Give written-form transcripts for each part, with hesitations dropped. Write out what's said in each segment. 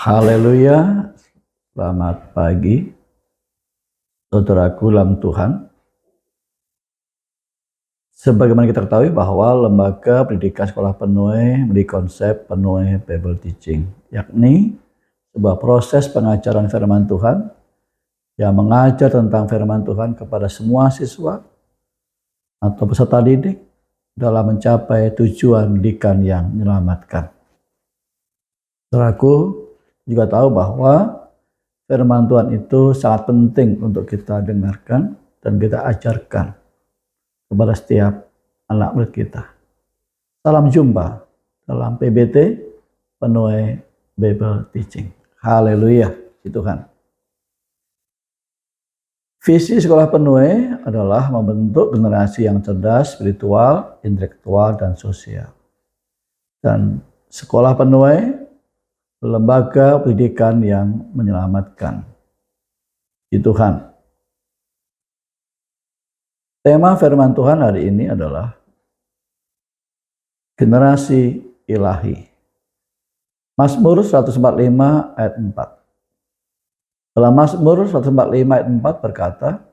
Haleluya, selamat pagi, saudaraku dalam Tuhan. Sebagaimana kita ketahui bahwa lembaga pendidikan sekolah penuh memiliki konsep penuh Bible teaching, yakni sebuah proses pengajaran firman Tuhan yang mengajar tentang firman Tuhan kepada semua siswa atau peserta didik dalam mencapai tujuan pendidikan yang menyelamatkan. Saudaraku juga tahu bahwa firman Tuhan itu sangat penting untuk kita dengarkan dan kita ajarkan kepada setiap anak murid kita. Salam jumpa dalam PBT Penuh Bible Teaching. Haleluya, Tuhan. Visi sekolah penuh adalah membentuk generasi yang cerdas, spiritual, intelektual, dan sosial. Dan sekolah penuh lembaga pendidikan yang menyelamatkan. Tuhan. Tema firman Tuhan hari ini adalah generasi ilahi. Mazmur 145 ayat 4. Dalam Mazmur 145 ayat 4 berkata,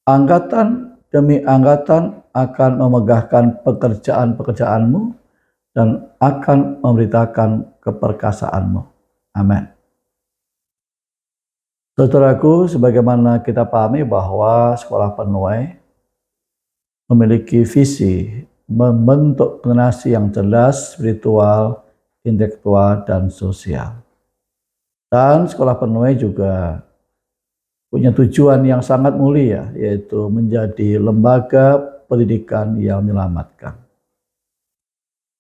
angkatan demi angkatan akan memegahkan pekerjaan-pekerjaanmu dan akan memberitakan keperkasaanmu. Amin. Saudaraku, sebagaimana kita pahami bahwa sekolah penuh memiliki visi membentuk generasi yang cerdas, spiritual, intelektual, dan sosial. Dan sekolah penuh juga punya tujuan yang sangat mulia, yaitu menjadi lembaga pendidikan yang menyelamatkan.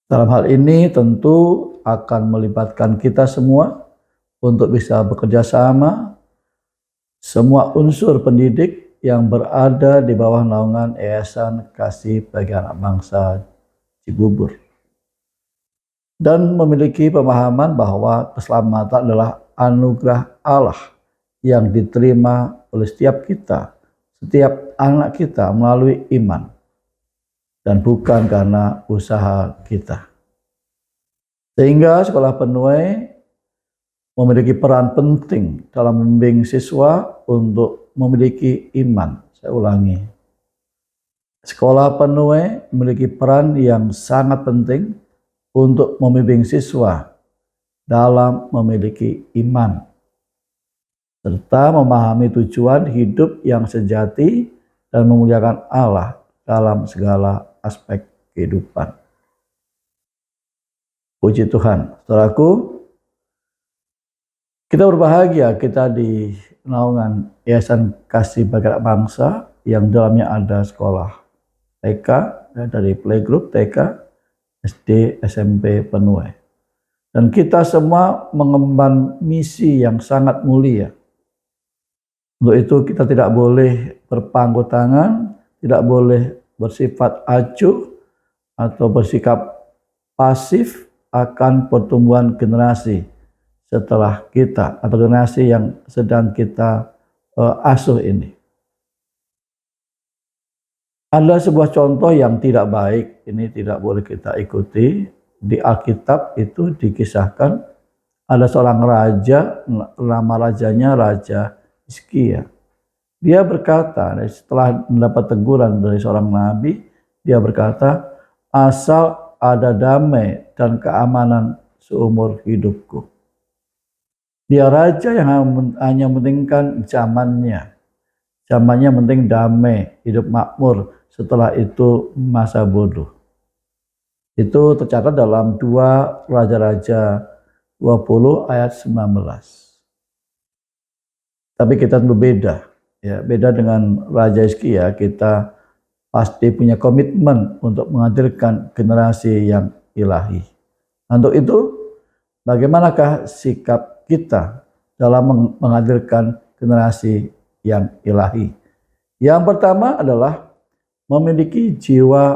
Dalam hal ini tentu akan melibatkan kita semua untuk bisa bekerja sama, semua unsur pendidik yang berada di bawah naungan Yayasan Kasih Bagi Anak Bangsa Cibubur. Dan memiliki pemahaman bahwa keselamatan adalah anugerah Allah yang diterima oleh setiap kita, setiap anak kita melalui iman. Dan bukan karena usaha kita. Sehingga sekolah penuh memiliki peran penting dalam membimbing siswa untuk memiliki iman. Saya ulangi. Sekolah penuh memiliki peran yang sangat penting untuk membimbing siswa dalam memiliki iman. Serta memahami tujuan hidup yang sejati dan memuliakan Allah dalam segala aspek kehidupan. Puji Tuhan. Saudaraku, kita berbahagia kita di naungan Yayasan Kasih Bagi Anak Bangsa yang dalamnya ada sekolah TK, dari playgroup TK, SD, SMP penuh. Dan kita semua mengemban misi yang sangat mulia. Untuk itu kita tidak boleh berpangku tangan, tidak boleh bersifat acuh atau bersikap pasif akan pertumbuhan generasi setelah kita atau generasi yang sedang kita asuh ini. Ada sebuah contoh yang tidak baik, ini tidak boleh kita ikuti. Di Alkitab itu dikisahkan ada seorang raja, nama rajanya Raja Hizkia. Dia berkata, setelah mendapat teguran dari seorang nabi, dia berkata, asal ada damai dan keamanan seumur hidupku. Dia raja yang hanya mementingkan zamannya. Zamannya penting damai, hidup makmur, setelah itu masa bodoh. Itu tercatat dalam 2 Raja-Raja 20 ayat 19. Tapi kita tentu beda. Ya, beda dengan Raja Hizkia, kita pasti punya komitmen untuk menghadirkan generasi yang ilahi. Untuk itu, bagaimanakah sikap kita dalam menghadirkan generasi yang ilahi? Yang pertama adalah memiliki jiwa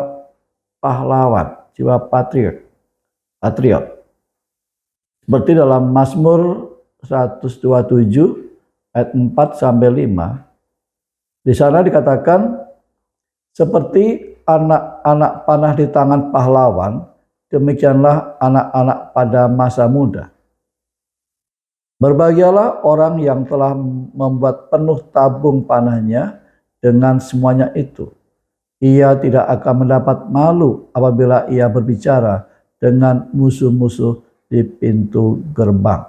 pahlawan, jiwa patriot. Seperti dalam Mazmur 127 ayat 4 sampai 5. Di sana dikatakan, seperti anak-anak panah di tangan pahlawan, demikianlah anak-anak pada masa muda. Berbahagialah orang yang telah membuat penuh tabung panahnya dengan semuanya itu. Ia tidak akan mendapat malu apabila ia berbicara dengan musuh-musuh di pintu gerbang.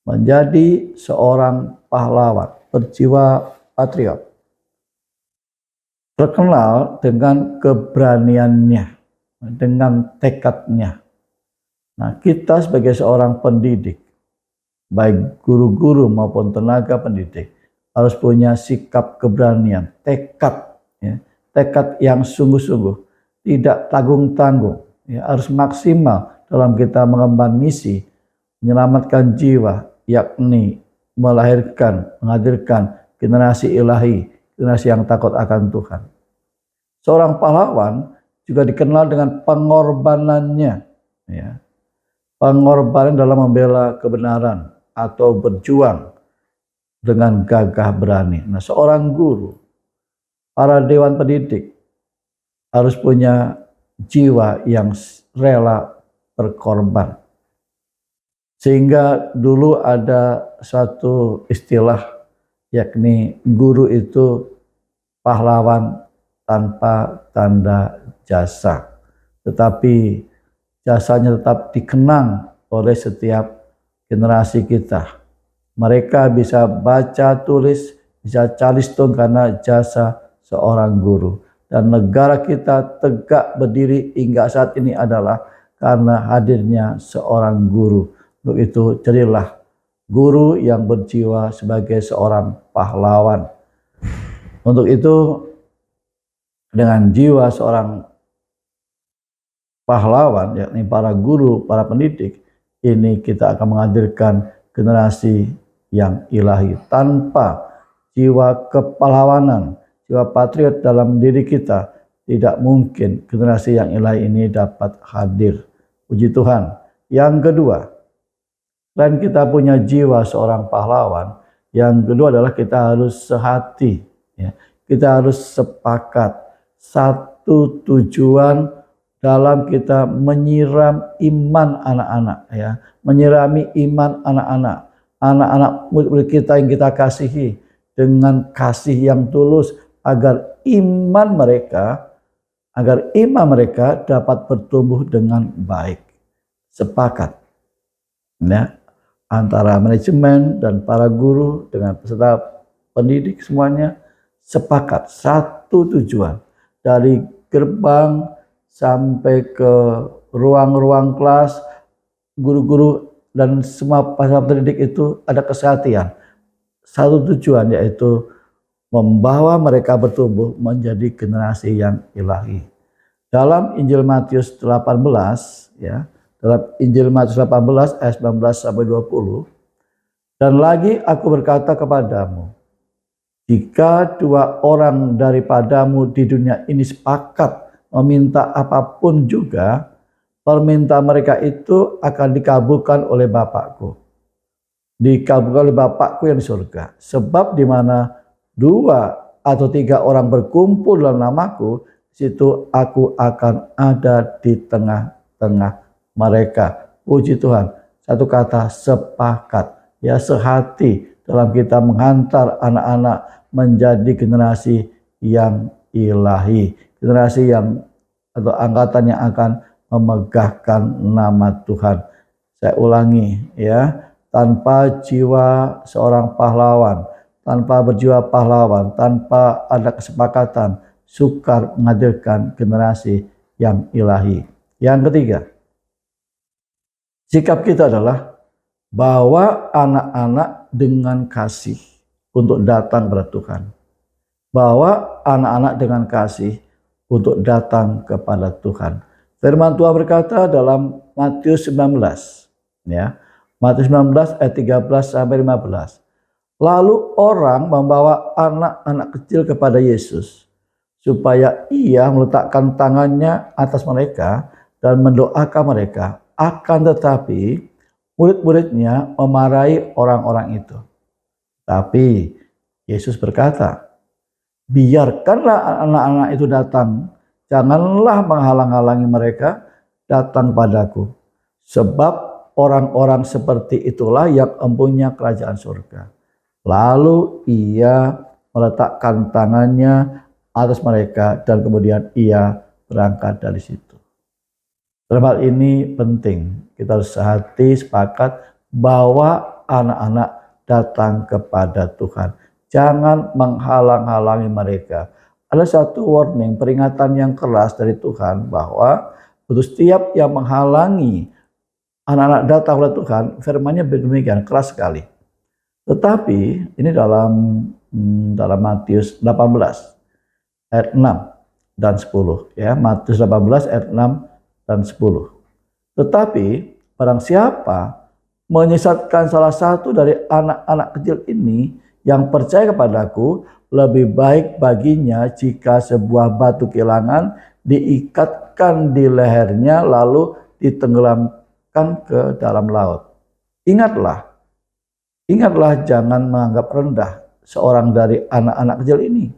Menjadi seorang pahlawan, berjiwa patriot, terkenal dengan keberaniannya, dengan tekadnya. Nah, kita sebagai seorang pendidik, baik guru-guru maupun tenaga pendidik, harus punya sikap keberanian, tekad, ya, tekad yang sungguh-sungguh, tidak tanggung-tanggung, ya, harus maksimal dalam kita mengemban misi, menyelamatkan jiwa, yakni melahirkan, menghadirkan generasi ilahi, generasi yang takut akan Tuhan. Seorang pahlawan juga dikenal dengan pengorbanannya, ya, pengorbanan dalam membela kebenaran atau berjuang dengan gagah berani. Nah, seorang guru, para dewan pendidik harus punya jiwa yang rela berkorban. Sehingga dulu ada suatu istilah, yakni guru itu pahlawan tanpa tanda jasa, tetapi jasanya tetap dikenang oleh setiap generasi kita. Mereka bisa baca tulis, bisa calistung karena jasa seorang guru. Dan negara kita tegak berdiri hingga saat ini adalah karena hadirnya seorang guru. Untuk itu jadilah guru yang berjiwa sebagai seorang pahlawan. Untuk itu dengan jiwa seorang pahlawan, yakni para guru, para pendidik, ini kita akan menghadirkan generasi yang ilahi. Tanpa jiwa kepahlawanan, jiwa patriot dalam diri kita, tidak mungkin generasi yang ilahi ini dapat hadir. Puji Tuhan. Yang kedua, selain kita punya jiwa seorang pahlawan, yang kedua adalah kita harus sehati, ya. Kita harus sepakat, satu tujuan dalam kita menyiram iman anak-anak, ya, menyirami iman anak-anak murid kita yang kita kasihi dengan kasih yang tulus agar iman mereka dapat bertumbuh dengan baik. Sepakat, ya, antara manajemen dan para guru dengan peserta pendidik semuanya sepakat satu tujuan, dari gerbang sampai ke ruang-ruang kelas, guru-guru dan semua peserta pendidik itu ada kesehatian. Satu tujuan, yaitu membawa mereka bertumbuh menjadi generasi yang ilahi. Dalam Injil Matius 18, ya, dalam Injil Matius 18 ayat 19 sampai 20, dan lagi aku berkata kepadamu, jika dua orang daripadamu di dunia ini sepakat meminta apapun juga, permintaan mereka itu akan dikabulkan oleh Bapakku. Dikabulkan oleh Bapakku yang di surga. Sebab di mana dua atau tiga orang berkumpul dalam namaku, situ aku akan ada di tengah-tengah mereka. Puji Tuhan. Satu kata, sepakat, ya, sehati dalam kita menghantar anak-anak menjadi generasi yang ilahi, generasi yang atau angkatan yang akan memegahkan nama Tuhan. Saya ulangi, ya, tanpa jiwa seorang pahlawan, tanpa berjiwa pahlawan, tanpa ada kesepakatan, sukar menghadirkan generasi yang ilahi. Yang ketiga, sikap kita adalah bawa anak-anak dengan kasih untuk datang kepada Tuhan. Bawa anak-anak dengan kasih untuk datang kepada Tuhan. Firman Tuhan berkata dalam Matius 19, ya, Matius 19 ayat 13 sampai 15. Lalu orang membawa anak-anak kecil kepada Yesus supaya ia meletakkan tangannya atas mereka dan mendoakan mereka. Akan tetapi murid-muridnya memarahi orang-orang itu. Tapi Yesus berkata, biarkanlah anak-anak itu datang, janganlah menghalang-halangi mereka datang padaku. Sebab orang-orang seperti itulah yang empunya kerajaan surga. Lalu ia meletakkan tangannya atas mereka dan kemudian ia berangkat dari situ. Dalam hal ini penting, kita harus sehati sepakat bahwa anak-anak datang kepada Tuhan. Jangan menghalang-halangi mereka. Ada satu warning, peringatan yang keras dari Tuhan bahwa untuk setiap yang menghalangi anak-anak datang kepada Tuhan, firman-Nya demikian keras sekali. Tetapi ini dalam Matius 18 ayat 6 dan 10 ya, Matius 18 ayat 6 dan 10. Tetapi barang siapa menyesatkan salah satu dari anak-anak kecil ini yang percaya kepadaku, lebih baik baginya jika sebuah batu kilangan diikatkan di lehernya lalu ditenggelamkan ke dalam laut. Ingatlah jangan menganggap rendah seorang dari anak-anak kecil ini.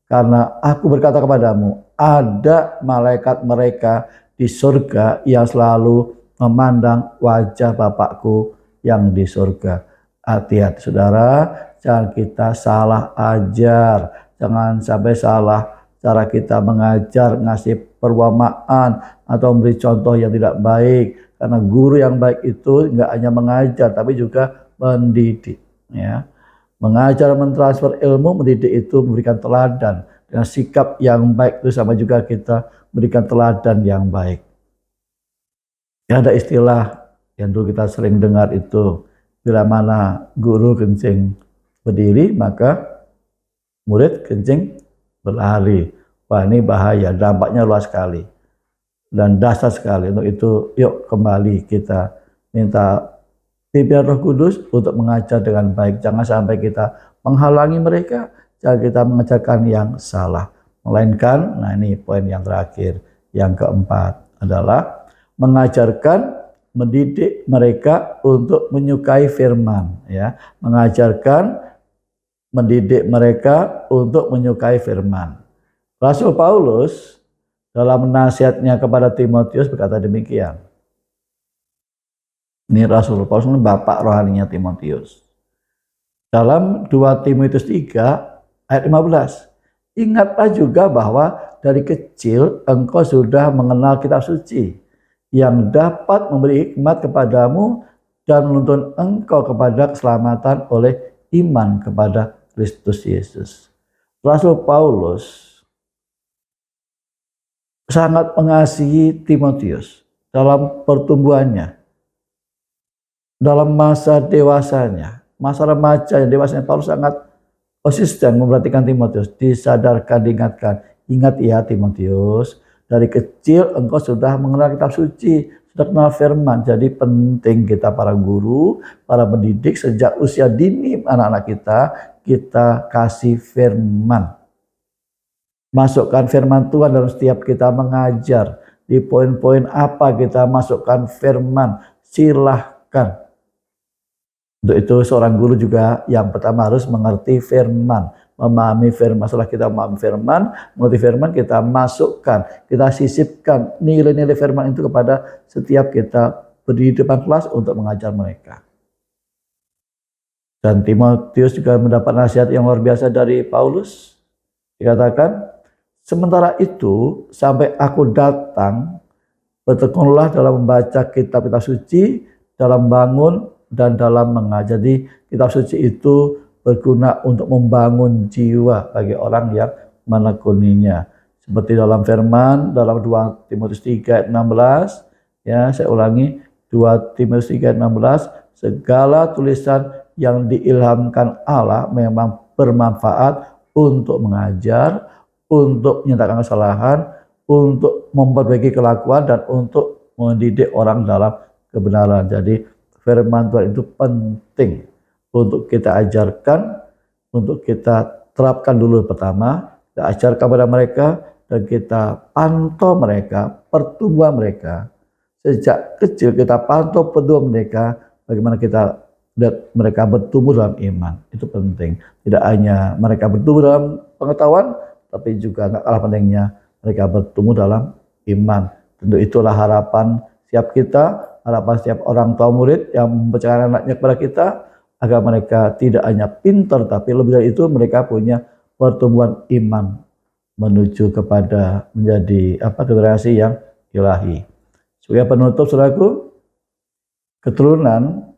Karena aku berkata kepadamu, ada malaikat mereka di surga yang selalu memandang wajah Bapakku yang di surga. Hati-hati saudara, jangan kita salah ajar. Jangan sampai salah cara kita mengajar, ngasih perumpamaan atau memberi contoh yang tidak baik. Karena guru yang baik itu enggak hanya mengajar tapi juga mendidik. Ya. Mengajar, mentransfer ilmu, mendidik itu memberikan teladan. Dengan sikap yang baik itu sama juga kita berikan teladan yang baik. Ya, ada istilah yang dulu kita sering dengar itu, bila mana guru kencing berdiri, maka murid kencing berlari. Wah, ini bahaya, dampaknya luas sekali dan dahsyat sekali. Untuk itu, yuk kembali kita minta pimpinan Roh Kudus untuk mengajar dengan baik. Jangan sampai kita menghalangi mereka, jangan kita mengajarkan yang salah. Melainkan, nah ini poin yang terakhir, yang keempat adalah mengajarkan, mendidik mereka untuk menyukai firman, ya. Mengajarkan, mendidik mereka untuk menyukai firman. Rasul Paulus dalam nasihatnya kepada Timotius berkata demikian. Ini Rasul Paulus, ini bapak rohaninya Timotius. Dalam 2 Timotius 3 ayat 15. Ingatlah juga bahwa dari kecil engkau sudah mengenal kitab suci yang dapat memberi hikmat kepadamu dan menuntun engkau kepada keselamatan oleh iman kepada Kristus Yesus. Rasul Paulus sangat mengasihi Timotius dalam pertumbuhannya, dalam masa dewasanya, masa remaja yang dewasanya. Paulus sangat konsisten memperhatikan Timotius, disadarkan, diingatkan. Ingat ya Timotius, dari kecil engkau sudah mengenal kitab suci, sudah kenal firman. Jadi penting kita para guru, para pendidik sejak usia dini anak-anak kita kasih firman. Masukkan firman Tuhan dalam setiap kita mengajar. Di poin-poin apa kita masukkan firman, silahkan. Untuk itu seorang guru juga yang pertama harus mengerti firman, memahami firman. Setelah kita memahami firman, mengerti firman, kita masukkan, kita sisipkan nilai-nilai firman itu kepada setiap kita berdiri di depan kelas untuk mengajar mereka. Dan Timotius juga mendapat nasihat yang luar biasa dari Paulus. Dikatakan, sementara itu sampai aku datang, bertekunlah dalam membaca kitab-kitab suci, dalam bangun dan dalam mengajar. Jadi kitab suci itu berguna untuk membangun jiwa bagi orang yang menekuninya. Seperti dalam firman dalam 2 Timotius 3 ayat 16, ya saya ulangi, 2 Timotius 3 ayat 16, segala tulisan yang diilhamkan Allah memang bermanfaat untuk mengajar, untuk menyatakan kesalahan, untuk memperbaiki kelakuan, dan untuk mendidik orang dalam kebenaran. Jadi firman Tuhan itu penting untuk kita ajarkan, untuk kita terapkan dulu pertama, kita ajarkan kepada mereka, dan kita pantau mereka, pertumbuhan mereka. Sejak kecil kita pantau pertumbuhan mereka, bagaimana kita lihat mereka bertumbuh dalam iman. Itu penting. Tidak hanya mereka bertumbuh dalam pengetahuan, tapi juga nggak kalah pentingnya mereka bertumbuh dalam iman. Tentu itulah harapan siap kita harapan setiap orang tua murid yang mempercayakan anaknya kepada kita, agar mereka tidak hanya pintar, tapi lebih dari itu mereka punya pertumbuhan iman menuju kepada menjadi generasi yang ilahi. Sebagai penutup, saudaraku, keturunan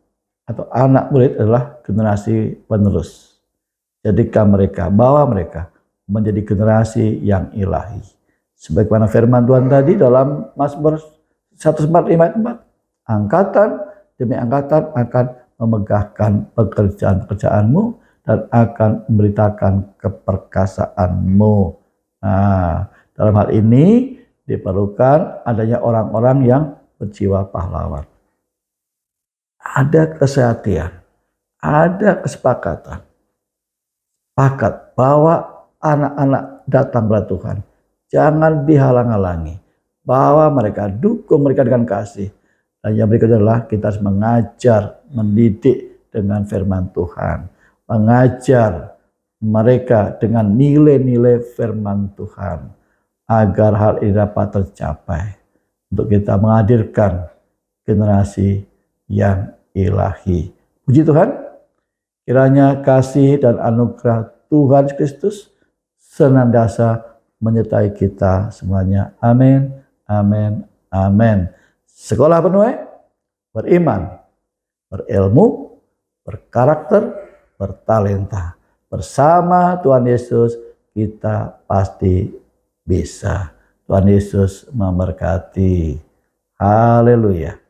atau anak murid adalah generasi penerus. Jadikan mereka, bawa mereka menjadi generasi yang ilahi. Sebagaimana firman Tuhan tadi dalam Mazmur 145:4, angkatan demi angkatan akan memegahkan pekerjaan-pekerjaanmu dan akan memberitakan keperkasaanmu. Nah, dalam hal ini diperlukan adanya orang-orang yang berjiwa pahlawan. Ada kesehatian, ada kesepakatan. Sepakat bahwa anak-anak datang kepada Tuhan. Jangan dihalang-halangi. Bawa mereka, dukung mereka dengan kasih. Dan yang berikutnya adalah kita harus mengajar, mendidik dengan firman Tuhan. Mengajar mereka dengan nilai-nilai firman Tuhan. Agar hal ini dapat tercapai. Untuk kita menghadirkan generasi yang ilahi. Puji Tuhan, kiranya kasih dan anugerah Tuhan Kristus senantiasa menyertai kita semuanya. Amin, amin, amin. Sekolah penuh, beriman, berilmu, berkarakter, bertalenta. Bersama Tuhan Yesus kita pasti bisa. Tuhan Yesus memberkati. Haleluya.